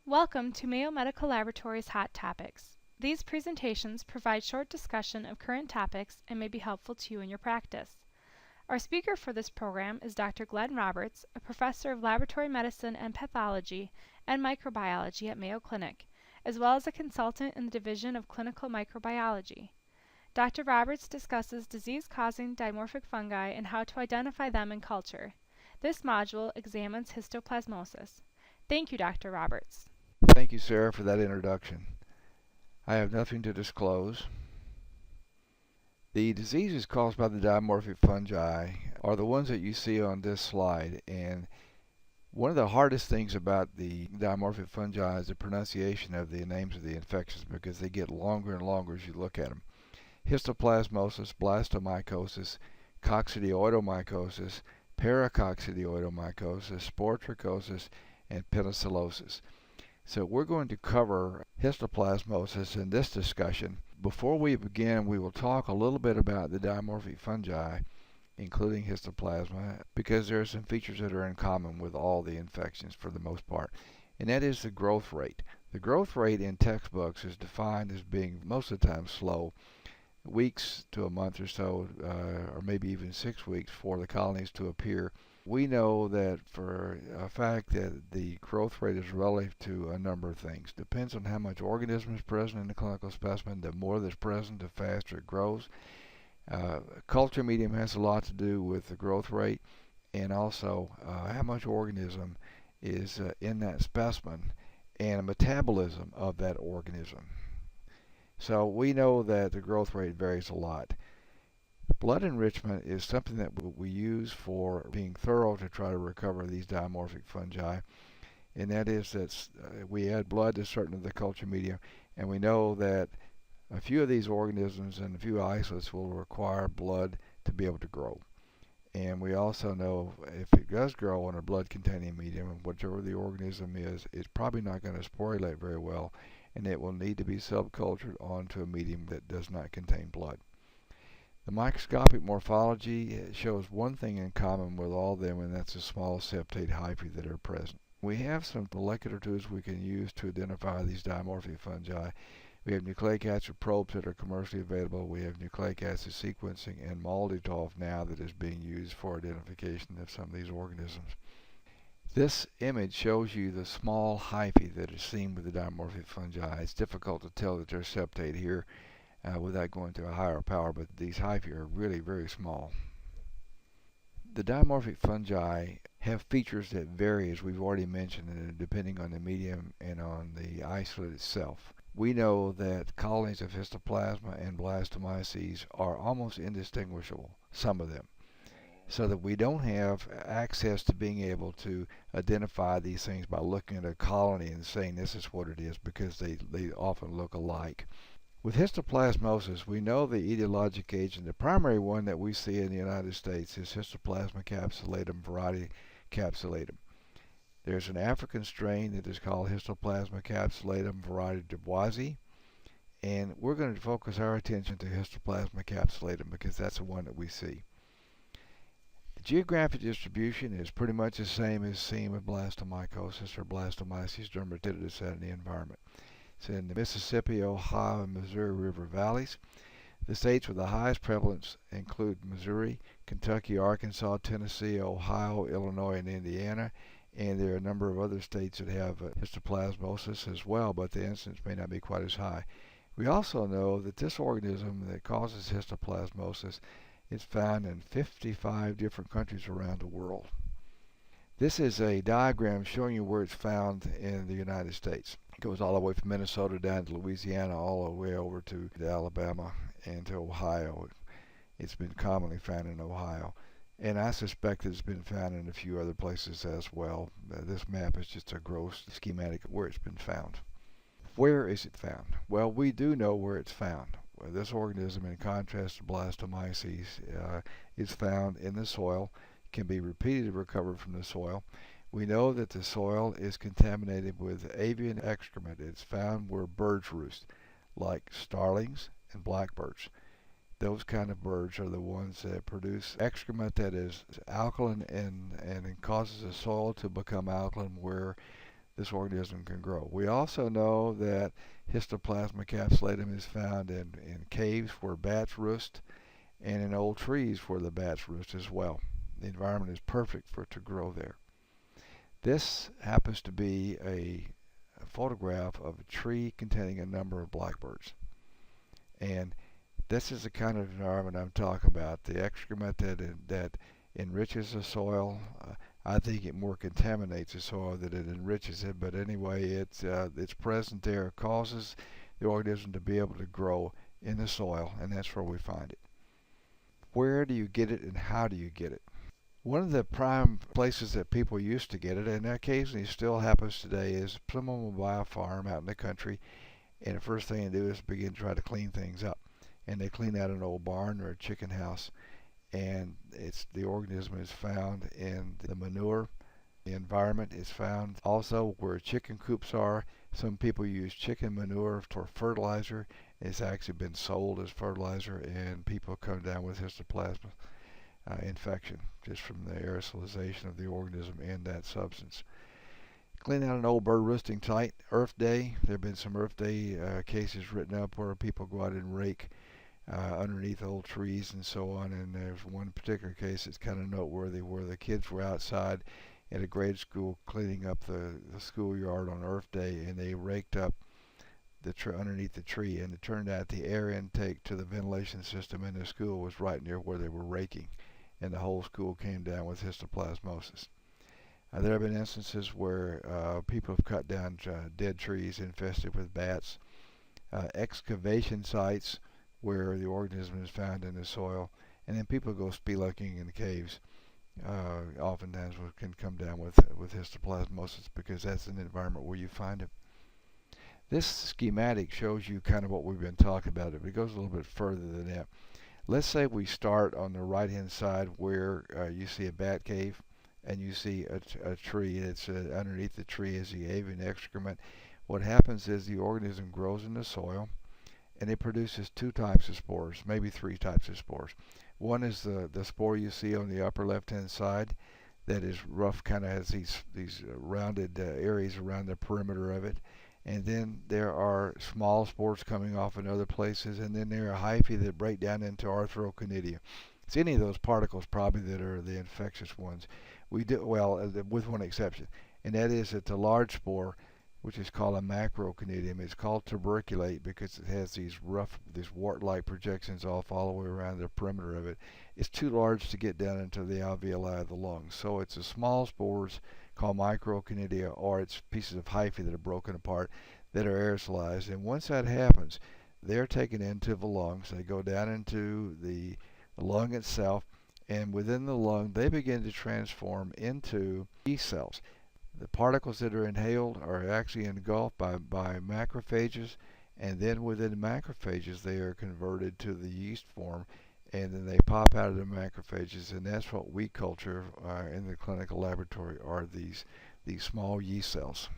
Welcome to Mayo Medical Laboratories Hot Topics. These presentations provide short discussion of current topics and may be helpful to you in your practice. Our speaker for this program is Dr. Glenn Roberts, a professor of laboratory medicine and pathology and microbiology at Mayo Clinic, as well as a consultant in the Division of Clinical Microbiology. Dr. Roberts discusses disease-causing dimorphic fungi and how to identify them in culture. This module examines histoplasmosis. Thank you, Dr. Roberts. Thank you, Sarah, for that introduction. I have nothing to disclose. The diseases caused by the dimorphic fungi are the ones that you see on this slide, and one of the hardest things about the dimorphic fungi is the pronunciation of the names of the infections because they get longer and longer as you look at them. Histoplasmosis, blastomycosis, coccidioidomycosis, paracoccidioidomycosis, sporotrichosis, and penicillosis. So we're going to cover histoplasmosis in this discussion. Before we begin, we will talk a little bit about the dimorphic fungi, including histoplasma, because there are some features that are in common with all the infections for the most part, and that is the growth rate. The growth rate in textbooks is defined as being most of the time slow, weeks to a month or so, or maybe even 6 weeks for the colonies to appear. We know that for a fact that the growth rate is relative to a number of things. Depends on how much organism is present in the clinical specimen. The more that's present, the faster it grows. Culture medium has a lot to do with the growth rate, and also how much organism is in that specimen and a metabolism of that organism. So we know that the growth rate varies a lot. Blood enrichment is something that we use for being thorough to try to recover these dimorphic fungi, and that is that we add blood to certain of the culture media, and we know that a few of these organisms and a few isolates will require blood to be able to grow. And we also know if it does grow in a blood-containing medium, whichever the organism is, it's probably not going to sporulate very well, and it will need to be subcultured onto a medium that does not contain blood. The microscopic morphology shows one thing in common with all of them, and that's the small septate hyphae that are present. We have some molecular tools we can use to identify these dimorphic fungi. We have nucleic acid probes that are commercially available. We have nucleic acid sequencing and MALDI-TOF now that is being used for identification of some of these organisms. This image shows you the small hyphae that is seen with the dimorphic fungi. It's difficult to tell that they're septate here without going to a higher power, but these hyphae are really very small. The dimorphic fungi have features that vary, as we've already mentioned, depending on the medium and on the isolate itself. We know that colonies of histoplasma and blastomyces are almost indistinguishable, some of them, so that we don't have access to being able to identify these things by looking at a colony and saying this is what it is, because they often look alike. With histoplasmosis, we know the etiologic agent. The primary one that we see in the United States is Histoplasma capsulatum, variety capsulatum. There's an African strain that is called Histoplasma capsulatum, variety duboisii, and we're going to focus our attention to Histoplasma capsulatum because that's the one that we see. The geographic distribution is pretty much the same as seen with blastomycosis or Blastomyces dermatitidis out in the environment. It's in the Mississippi, Ohio, and Missouri River valleys. The states with the highest prevalence include Missouri, Kentucky, Arkansas, Tennessee, Ohio, Illinois, and Indiana. And there are a number of other states that have histoplasmosis as well, but the incidence may not be quite as high. We also know that this organism that causes histoplasmosis is found in 55 different countries around the world. This is a diagram showing you where it's found in the United States. It goes all the way from Minnesota down to Louisiana, all the way over to Alabama and to Ohio. It's been commonly found in Ohio, and I suspect it's been found in a few other places as well. This map is just a gross schematic of where it's been found. Where is it found? Well, we do know where it's found. This organism, in contrast to blastomyces, is found in the soil, can be repeatedly recovered from the soil. We know that the soil is contaminated with avian excrement. It's found where birds roost, like starlings and blackbirds. Those kind of birds are the ones that produce excrement that is alkaline and it causes the soil to become alkaline where this organism can grow. We also know that Histoplasma capsulatum is found in caves where bats roost and in old trees where the bats roost as well. The environment is perfect for it to grow there. This happens to be a photograph of a tree containing a number of blackbirds. And this is the kind of environment I'm talking about. The excrement that enriches the soil. I think it more contaminates the soil than it enriches it. But anyway, it's present there causes the organism to be able to grow in the soil, and that's where we find it. Where do you get it, and how do you get it? One of the prime places that people used to get it, and occasionally still happens today, is someone will buy a farm out in the country, and the first thing they do is begin to try to clean things up. And they clean out an old barn or a chicken house, and the organism is found in the manure. The environment is found also where chicken coops are. Some people use chicken manure for fertilizer. It's actually been sold as fertilizer, and people come down with histoplasma infection just from the aerosolization of the organism in that substance. Clean out an old bird roosting site. Earth Day. There have been some Earth Day cases written up where people go out and rake underneath old trees and so on. And there's one particular case that's kind of noteworthy where the kids were outside at a grade school cleaning up the schoolyard on Earth Day, and they raked up underneath the tree, and it turned out the air intake to the ventilation system in the school was right near where they were raking, and the whole school came down with histoplasmosis. There have been instances where people have cut down dead trees infested with bats, excavation sites where the organism is found in the soil, and then people go spelunking in the caves. Oftentimes can come down with histoplasmosis because that's an environment where you find it. This schematic shows you kind of what we've been talking about. It goes a little bit further than that. Let's say we start on the right-hand side where you see a bat cave, and you see a tree. It's underneath the tree is the avian excrement. What happens is the organism grows in the soil, and it produces two types of spores, maybe three types of spores. One is the spore you see on the upper left-hand side that is rough, kind of has these rounded areas around the perimeter of it. And then there are small spores coming off in other places, and then there are hyphae that break down into arthroconidia. It's any of those particles probably that are the infectious ones. We do well, with one exception, and that is that the large spore, which is called a macroconidium, is called tuberculate because it has these wart-like projections all the way around the perimeter of it. It's too large to get down into the alveoli of the lungs, so it's the small spores called microconidia, or it's pieces of hyphae that are broken apart that are aerosolized. And once that happens, they're taken into the lungs. They go down into the lung itself, and within the lung, they begin to transform into yeast cells. The particles that are inhaled are actually engulfed by macrophages, and then within macrophages, they are converted to the yeast form, and then they pop out of the macrophages, and that's what we culture in the clinical laboratory are these small yeast cells.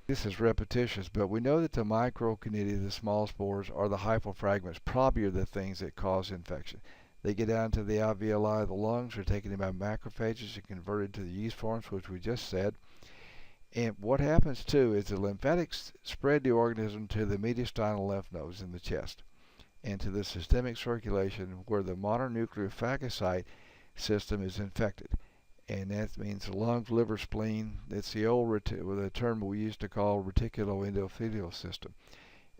This is repetitious, but we know that the microconidia, the small spores, or the hypofragments probably are the things that cause infection. They get down to the alveoli of the lungs, are taken in by macrophages and converted to the yeast forms, which we just said. And what happens too is the lymphatics spread the organism to the mediastinal lymph nodes in the chest, and to the systemic circulation where the mononuclear phagocyte system is infected. And that means the lungs, liver, spleen. It's the old the term we used to call reticuloendothelial system.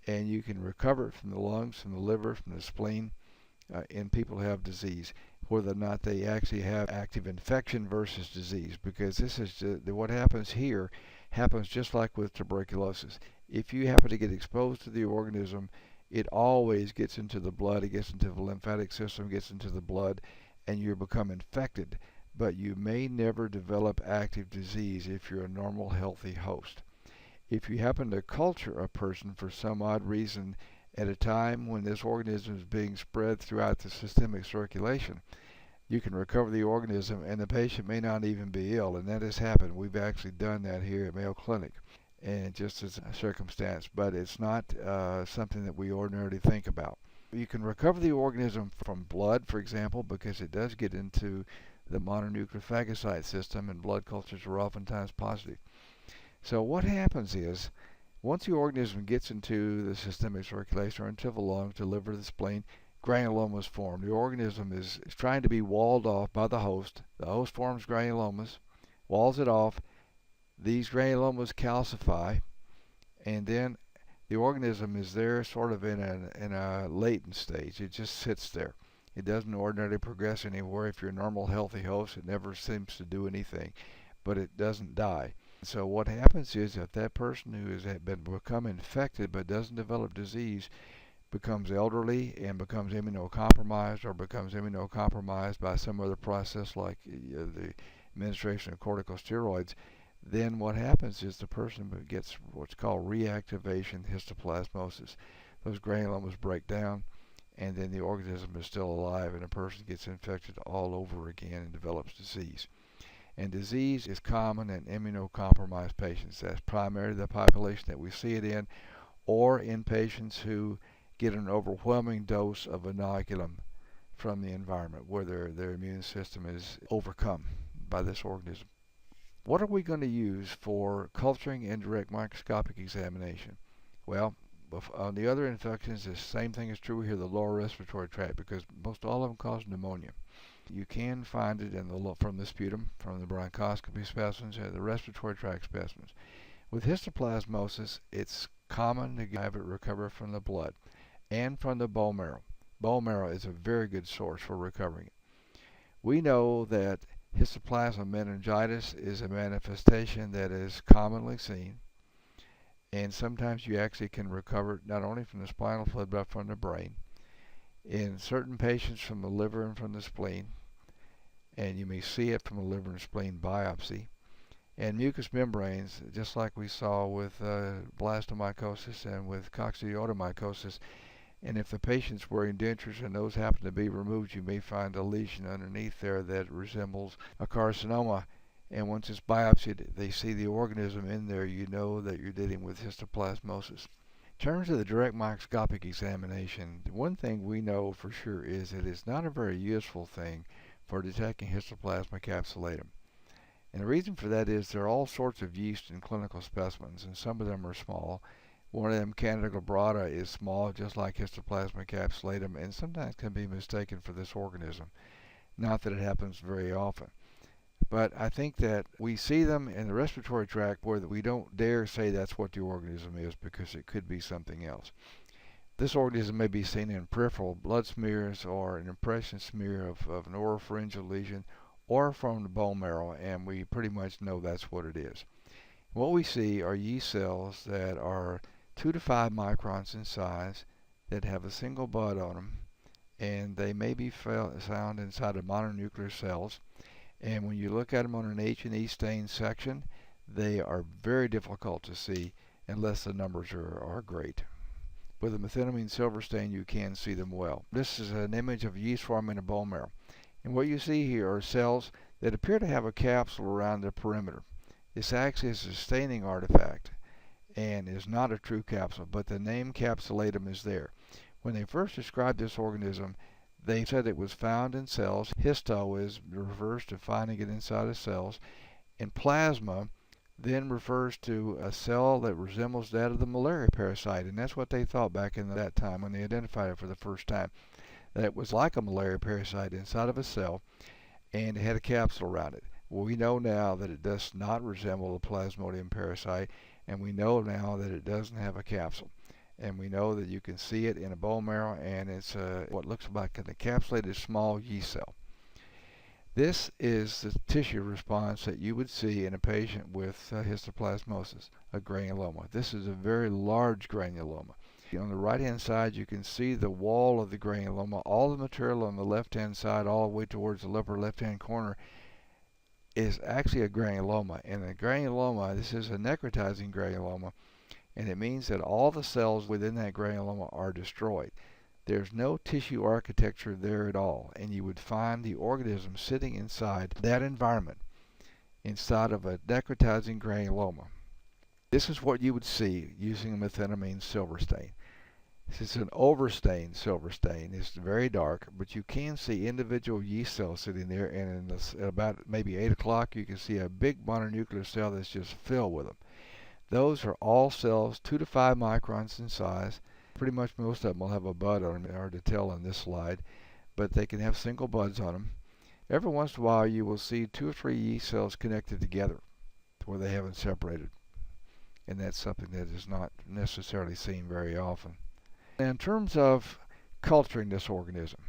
And you can recover it from the lungs, from the liver, from the spleen, in people who have disease, whether or not they actually have active infection versus disease, because this is what happens here happens just like with tuberculosis. If you happen to get exposed to the organism, it always gets into the blood, it gets into the lymphatic system, gets into the blood, and you become infected. But you may never develop active disease if you're a normal, healthy host. If you happen to culture a person for some odd reason at a time when this organism is being spread throughout the systemic circulation, you can recover the organism and the patient may not even be ill, and that has happened. We've actually done that here at Mayo Clinic, and just as a circumstance, but it's not something that we ordinarily think about. You can recover the organism from blood, for example, because it does get into the mononuclear phagocyte system, and blood cultures are oftentimes positive. So what happens is, once the organism gets into the systemic circulation or into the lungs, the liver, the spleen, granulomas form. The organism is trying to be walled off by the host. The host forms granulomas, walls it off. These granulomas calcify, and then the organism is there sort of in a latent stage. It just sits there. It doesn't ordinarily progress anywhere. If you're a normal, healthy host, it never seems to do anything, but it doesn't die. So what happens is if that person who has become infected but doesn't develop disease becomes elderly and becomes immunocompromised, or becomes immunocompromised by some other process like the administration of corticosteroids, then what happens is the person gets what's called reactivation histoplasmosis. Those granulomas break down, and then the organism is still alive, and a person gets infected all over again and develops disease. And disease is common in immunocompromised patients. That's primarily the population that we see it in, or in patients who get an overwhelming dose of inoculum from the environment, where their immune system is overcome by this organism. What are we going to use for culturing and direct microscopic examination? Well, on the other infections, the same thing is true here, the lower respiratory tract, because most all of them cause pneumonia. You can find it from the sputum, from the bronchoscopy specimens, and the respiratory tract specimens. With histoplasmosis, it's common to have it recover from the blood and from the bone marrow. Bone marrow is a very good source for recovering it. We know that histoplasma meningitis is a manifestation that is commonly seen, and sometimes you actually can recover it not only from the spinal fluid but from the brain. In certain patients, from the liver and from the spleen, and you may see it from a liver and spleen biopsy. And mucous membranes, just like we saw with blastomycosis and with coccidioidomycosis. And if the patient's wearing dentures and those happen to be removed, you may find a lesion underneath there that resembles a carcinoma. And once it's biopsied, they see the organism in there, you know that you're dealing with histoplasmosis. In terms of the direct microscopic examination, one thing we know for sure is that it's not a very useful thing for detecting Histoplasma capsulatum. And the reason for that is there are all sorts of yeast in clinical specimens, and some of them are small. One of them, Candida glabrata, is small, just like Histoplasma capsulatum, and sometimes can be mistaken for this organism. Not that it happens very often. But I think that we see them in the respiratory tract where we don't dare say that's what the organism is, because it could be something else. This organism may be seen in peripheral blood smears or an impression smear of an oropharyngeal lesion or from the bone marrow, and we pretty much know that's what it is. What we see are yeast cells that are 2 to 5 microns in size, that have a single bud on them, and they may be found inside of mononuclear cells. And when you look at them on an H&E stain section, they are very difficult to see unless the numbers are great. With a methenamine silver stain, you can see them well. This is an image of yeast forming a bone marrow. And what you see here are cells that appear to have a capsule around the perimeter. This actually is a staining artifact and is not a true capsule, but the name capsulatum is there. When they first described this organism, they said it was found in cells. Histo refers to finding it inside of cells, and plasma then refers to a cell that resembles that of the malaria parasite, and that's what they thought back in that time when they identified it for the first time, that it was like a malaria parasite inside of a cell, and it had a capsule around it. Well, we know now that it does not resemble a Plasmodium parasite, and we know now that it doesn't have a capsule. And we know that you can see it in a bone marrow, and it's what looks like an encapsulated small yeast cell. This is the tissue response that you would see in a patient with histoplasmosis, a granuloma. This is a very large granuloma. On the right-hand side, you can see the wall of the granuloma. All the material on the left-hand side, all the way towards the upper left-hand corner, is actually a granuloma. And a granuloma, this is a necrotizing granuloma, and it means that all the cells within that granuloma are destroyed. There's no tissue architecture there at all, and you would find the organism sitting inside that environment, inside of a necrotizing granuloma. This is what you would see using a methenamine silver stain. This is an overstained silver stain. It's very dark, but you can see individual yeast cells sitting there, and at about maybe 8 o'clock you can see a big mononuclear cell that's just filled with them. Those are all cells 2 to 5 microns in size. Pretty much most of them will have a bud on them. They're hard to tell on this slide, but they can have single buds on them. Every once in a while you will see 2 or 3 yeast cells connected together to where they haven't separated. And that's something that is not necessarily seen very often. In terms of culturing this organism,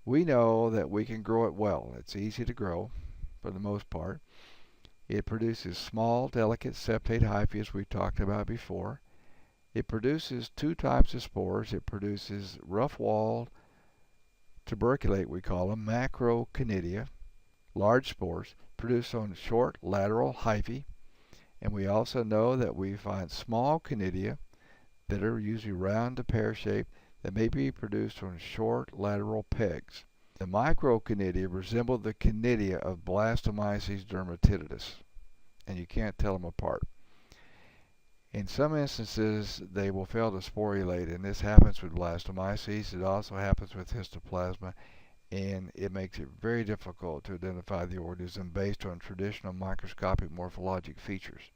we know that we can grow it well. It's easy to grow for the most part. It produces small, delicate septate hyphae, as we talked about before. It produces 2 types of spores. It produces rough-walled tuberculate, we call them, macroconidia, large spores, produced on short lateral hyphae. And we also know that we find small conidia that are usually round to pear-shaped that may be produced on short lateral pegs. The microconidia resemble the conidia of Blastomyces dermatitidis, and you can't tell them apart. In some instances, they will fail to sporulate, and this happens with Blastomyces. It also happens with Histoplasma, and it makes it very difficult to identify the organism based on traditional microscopic morphologic features.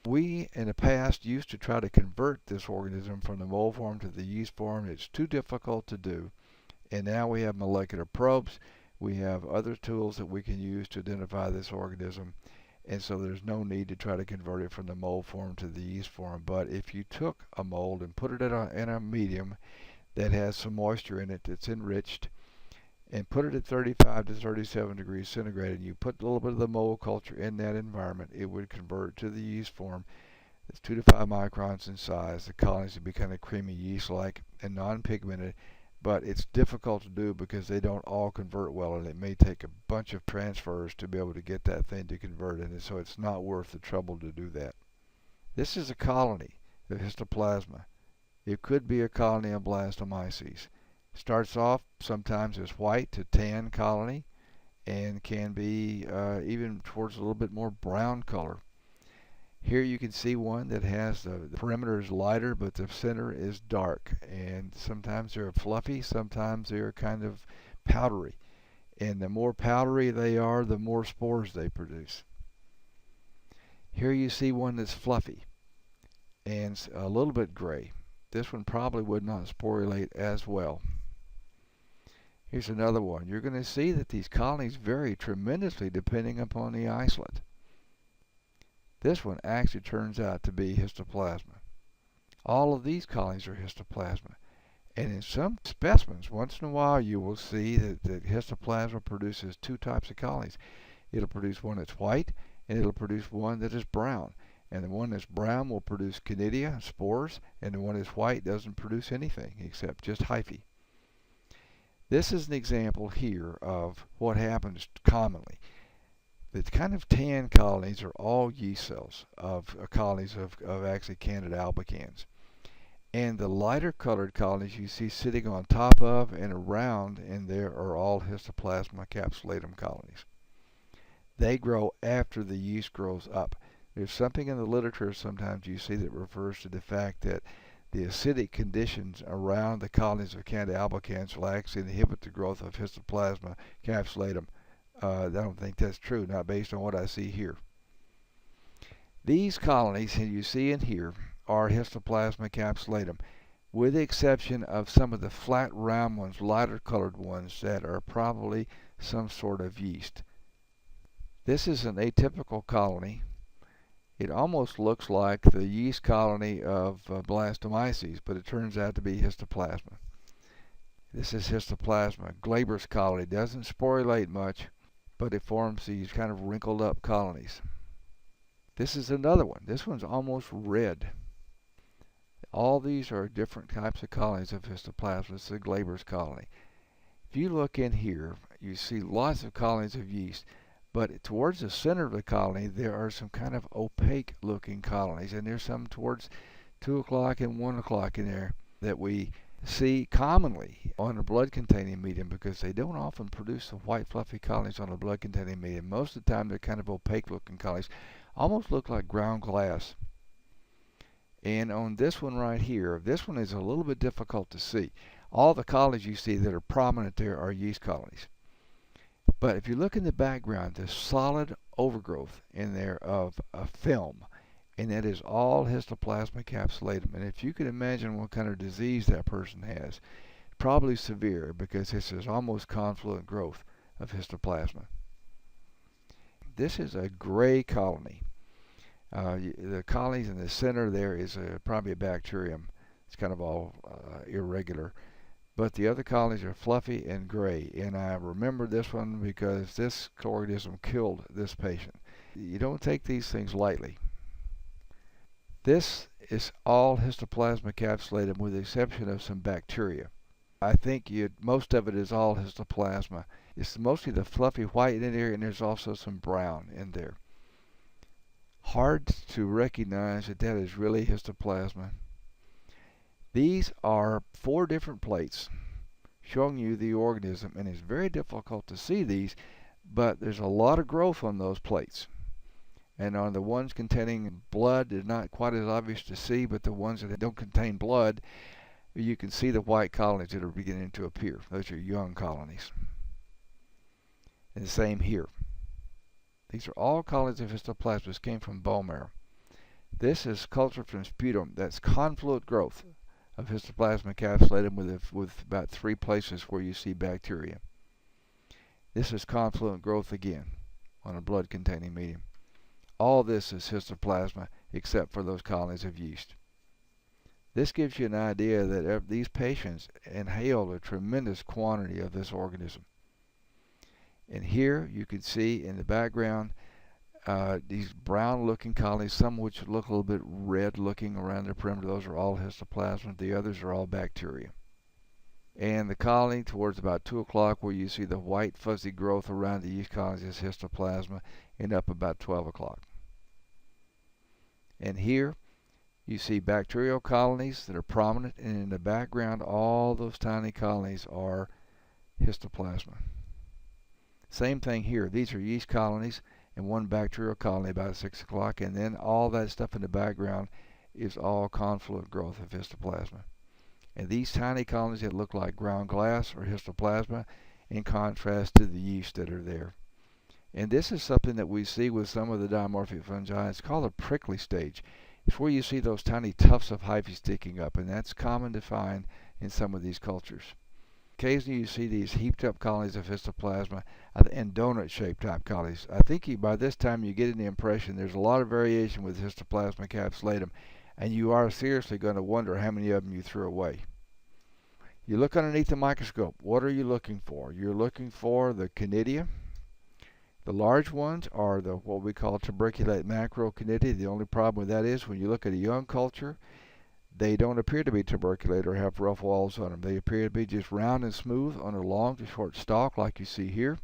We, in the past, used to try to convert this organism from the mold form to the yeast form. It's too difficult to do. And now we have molecular probes. We have other tools that we can use to identify this organism. And so there's no need to try to convert it from the mold form to the yeast form. But if you took a mold and put it in a medium that has some moisture in it that's enriched, and put it at 35 to 37 degrees centigrade, and you put a little bit of the mold culture in that environment, it would convert to the yeast form. It's 2 to 5 microns in size. The colonies would be kind of creamy yeast-like and non-pigmented, but it's difficult to do because they don't all convert well, and it may take a bunch of transfers to be able to get that thing to convert, and so it's not worth the trouble to do that. This is a colony of Histoplasma. It could be a colony of Blastomyces. Starts off sometimes as white to tan colony and can be even towards a little bit more brown color. Here you can see one that has the perimeter is lighter, but the center is dark, and sometimes they're fluffy, sometimes they're kind of powdery, and the more powdery they are, the more spores they produce. Here you see one that's fluffy and a little bit gray. This one probably would not sporulate as well. Here's another one. You're going to see that these colonies vary tremendously depending upon the isolate. This one actually turns out to be Histoplasma. All of these colonies are Histoplasma. And in some specimens, once in a while, you will see that Histoplasma produces 2 types of colonies. It'll produce one that's white, and it'll produce one that is brown. And the one that's brown will produce conidia, spores, and the one that's white doesn't produce anything except just hyphae. This is an example here of what happens commonly. The kind of tan colonies are all yeast cells of colonies of actually Candida albicans. And the lighter colored colonies you see sitting on top of and around in there are all Histoplasma capsulatum colonies. They grow after the yeast grows up. There's something in the literature sometimes you see that refers to the fact that the acidic conditions around the colonies of Candida albicans will actually inhibit the growth of Histoplasma capsulatum. I don't think that's true, not based on what I see here. These colonies that you see in here are Histoplasma capsulatum, with the exception of some of the flat round ones, lighter colored ones that are probably some sort of yeast. This is an atypical colony. It almost looks like the yeast colony of Blastomyces, but it turns out to be Histoplasma. This is Histoplasma. Glaber's colony doesn't sporulate much, but it forms these kind of wrinkled up colonies. This is another one. This one's almost red. All these are different types of colonies of Histoplasma. This is a Glaber's colony. If you look in here, you see lots of colonies of yeast, but towards the center of the colony there are some kind of opaque looking colonies, and there's some towards 2 o'clock and 1 o'clock in there that we see commonly on a blood-containing medium, because they don't often produce the white fluffy colonies on a blood-containing medium. Most of the time they're kind of opaque-looking colonies, almost look like ground glass. And on this one right here, this one is a little bit difficult to see. All the colonies you see that are prominent there are yeast colonies. But if you look in the background, there's solid overgrowth in there of a film. and that is all Histoplasma capsulatum. And if you can imagine what kind of disease that person has, probably severe, because this is almost confluent growth of histoplasma. This is a gray colony. The colonies in the center there is probably a bacterium. It's kind of all irregular. But the other colonies are fluffy and gray. And I remember this one because this organism killed this patient. You don't take these things lightly. This is all Histoplasma capsulatum with the exception of some bacteria. I think most of it is all histoplasma. It's mostly the fluffy white in there, and there's also some brown in there. Hard to recognize that that is really histoplasma. These are 4 different plates showing you the organism, and it's very difficult to see these, but there's a lot of growth on those plates. And on the ones containing blood, they're not quite as obvious to see, but the ones that don't contain blood, you can see the white colonies that are beginning to appear. Those are young colonies. And the same here. These are all colonies of histoplasma. This came from bone marrow. This is cultured from sputum. That's confluent growth of Histoplasma capsulatum with about 3 places where you see bacteria. This is confluent growth again on a blood-containing medium. All this is histoplasma except for those colonies of yeast. This gives you an idea that these patients inhaled a tremendous quantity of this organism. And here you can see in the background these brown-looking colonies, some which look a little bit red-looking around the perimeter. Those are all histoplasma. The others are all bacteria. And the colony towards about 2 o'clock where you see the white fuzzy growth around the yeast colonies is histoplasma, and up about 12 o'clock. And here you see bacterial colonies that are prominent, and in the background all those tiny colonies are histoplasma. Same thing here. These are yeast colonies and 1 bacterial colony about 6 o'clock, and then all that stuff in the background is all confluent growth of histoplasma. And these tiny colonies that look like ground glass are histoplasma in contrast to the yeast that are there. And this is something that we see with some of the dimorphic fungi. It's called a prickly stage. It's where you see those tiny tufts of hyphae sticking up, and that's common to find in some of these cultures. Occasionally you see these heaped up colonies of histoplasma and donut-shaped type colonies. I think by this time you get the impression there's a lot of variation with Histoplasma capsulatum, and you are seriously going to wonder how many of them you threw away. You look underneath the microscope. What are you looking for? You're looking for the conidia. The large ones are what we call tuberculate macroconidia. The only problem with that is when you look at a young culture, they don't appear to be tuberculate or have rough walls on them. They appear to be just round and smooth on a long to short stalk like you see here.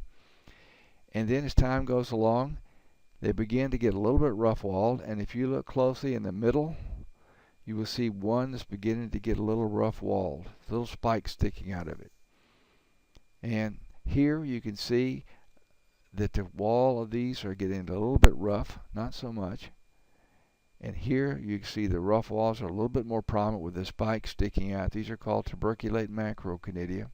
And then as time goes along, they begin to get a little bit rough walled, and if you look closely in the middle, you will see one that's beginning to get a little rough walled, little spikes sticking out of it. And here you can see that the wall of these are getting a little bit rough, not so much. And here you can see the rough walls are a little bit more prominent with the spikes sticking out. These are called tuberculate macroconidia.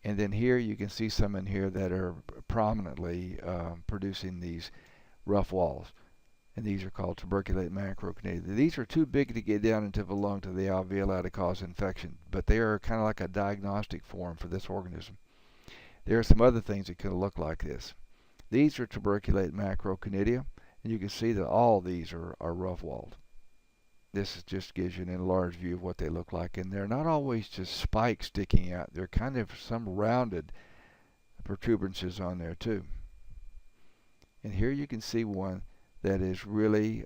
And then here you can see some in here that are prominently producing these rough walls. And these are called tuberculate macroconidia. These are too big to get down into the lung to the alveoli to cause infection, but they are kind of like a diagnostic form for this organism. There are some other things that can look like this. These are tuberculate macroconidia, and you can see that all these are rough-walled. This just gives you an enlarged view of what they look like, and they're not always just spikes sticking out. They're kind of some rounded protuberances on there too. And here you can see one that is really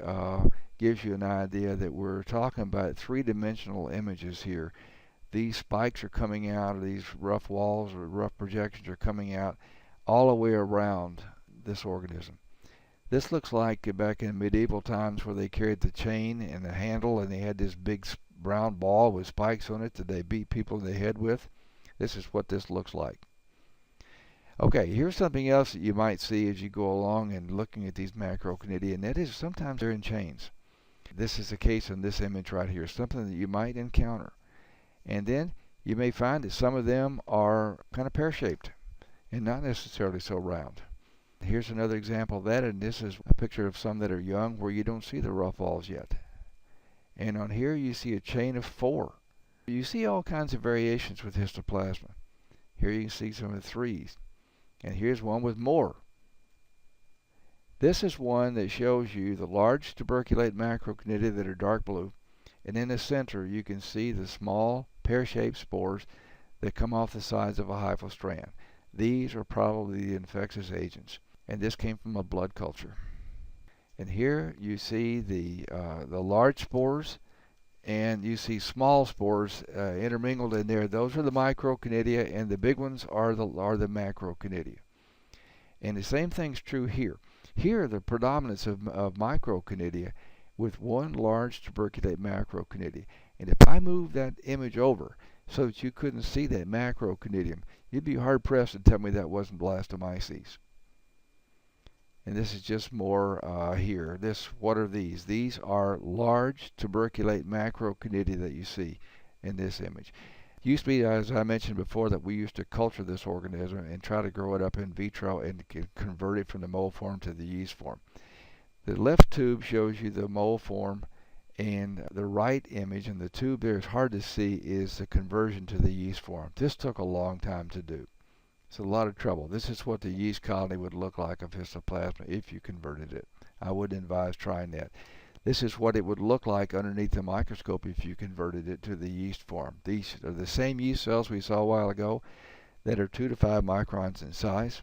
gives you an idea that we're talking about 3-dimensional images here. These spikes are coming out, or these rough walls or rough projections are coming out all the way around this organism. This looks like back in medieval times where they carried the chain and the handle and they had this big brown ball with spikes on it that they beat people in the head with. This is what this looks like. Okay, here's something else that you might see as you go along and looking at these macroconidia, and that is sometimes they're in chains. This is the case in this image right here, something that you might encounter. And then you may find that some of them are kind of pear-shaped and not necessarily so round. Here's another example of that, and this is a picture of some that are young where you don't see the rough walls yet. And on here you see a chain of 4. You see all kinds of variations with histoplasma. Here you can see some of the 3s. And here's one with more. This is one that shows you the large tuberculate macroconidia that are dark blue. And in the center you can see the small pear-shaped spores that come off the sides of a hyphal strand. These are probably the infectious agents. And this came from a blood culture. And here you see the large spores, and you see small spores intermingled in there. Those are the microconidia, and the big ones are the macroconidia. And the same thing's true here. Here, the predominance of microconidia with one large tuberculate macroconidia. And if I move that image over so that you couldn't see that macroconidium, you'd be hard pressed to tell me that wasn't blastomyces. And this is just more here. What are these? These are large tuberculate macroconidia that you see in this image. It used to be, as I mentioned before, that we used to culture this organism and try to grow it up in vitro and convert it from the mold form to the yeast form. The left tube shows you the mold form, and the right image in the tube there is hard to see is the conversion to the yeast form. This took a long time to do. It's a lot of trouble. This is what the yeast colony would look like of histoplasma if you converted it. I wouldn't advise trying that. This is what it would look like underneath the microscope if you converted it to the yeast form. These are the same yeast cells we saw a while ago that are 2 to 5 microns in size.